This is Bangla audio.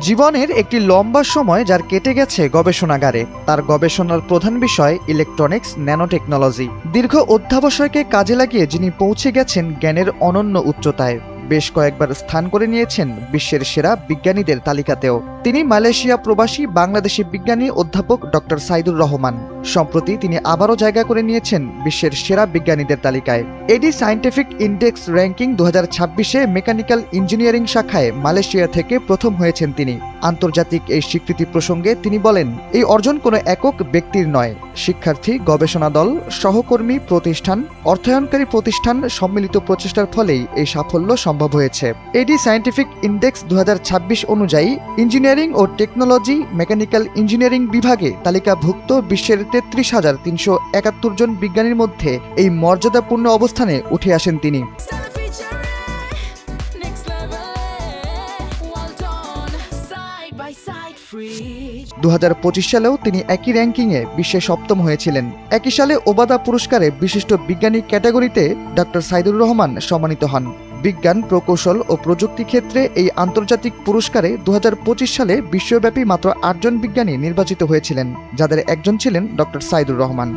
জীবনের একটি লম্বা সময় যার কেটে গেছে গবেষণাগারে। তার গবেষণার প্রধান বিষয় ইলেকট্রনিক্স ন্যানোটেকনোলজি। দীর্ঘ অধ্যাবসায়কে কাজে লাগিয়ে যিনি পৌঁছে গেছেন জ্ঞানের অনন্য উচ্চতায়। বেশ কয়েকবার স্থান করে নিয়েছেন বিশ্বের সেরা বিজ্ঞানীদের তালিকাতেও। তিনি মালয়েশিয়া প্রবাসী বাংলাদেশি বিজ্ঞানী অধ্যাপক ডক্টর সাইদুর রহমান। সম্প্রতি তিনি আবারও জায়গা করে নিয়েছেন বিশ্বের সেরা বিজ্ঞানীদের তালিকায়। এডি সায়েন্টিফিক ইন্ডেক্স র্যাঙ্কিং 2026-এ মেকানিক্যাল ইঞ্জিনিয়ারিং শাখায় মালয়েশিয়া থেকে প্রথম হয়েছেন তিনি। আন্তর্জাতিক এই স্বীকৃতি প্রসঙ্গে তিনি বলেন, এই অর্জন কোনো একক ব্যক্তির নয়। শিক্ষার্থী, গবেষণা দল, সহকর্মী, প্রতিষ্ঠান, অর্থায়নকারী প্রতিষ্ঠান সম্মিলিত প্রচেষ্টার ফলেই এই সাফল্য সম্ভব হয়েছে। এডি সায়েন্টিফিক ইন্ডেক্স 2026 অনুযায়ী ইঞ্জিনিয়ারিং ও টেকনোলজি মেকানিক্যাল ইঞ্জিনিয়ারিং বিভাগে তালিকাভুক্ত বিশ্বের 33,371 জন বিজ্ঞানীর মধ্যে এই মর্যাদাপূর্ণ অবস্থানে উঠে আসেন তিনি। 2025 সালেও তিনি একই র্যাঙ্কিংয়ে বিশ্বে সপ্তম হয়েছিলেন। একই সালে ওবাদা পুরস্কারে বিশিষ্ট বিজ্ঞানী ক্যাটাগরিতে ডক্টর সাইদুর রহমান সম্মানিত হন। বিজ্ঞান, প্রকৌশল ও প্রযুক্তি ক্ষেত্রে এই আন্তর্জাতিক পুরস্কারে 2025 সালে বিশ্বব্যাপী মাত্র 8 জন বিজ্ঞানী নির্বাচিত হয়েছিলেন, যাদের একজন ছিলেন ডক্টর সাইদুর রহমান।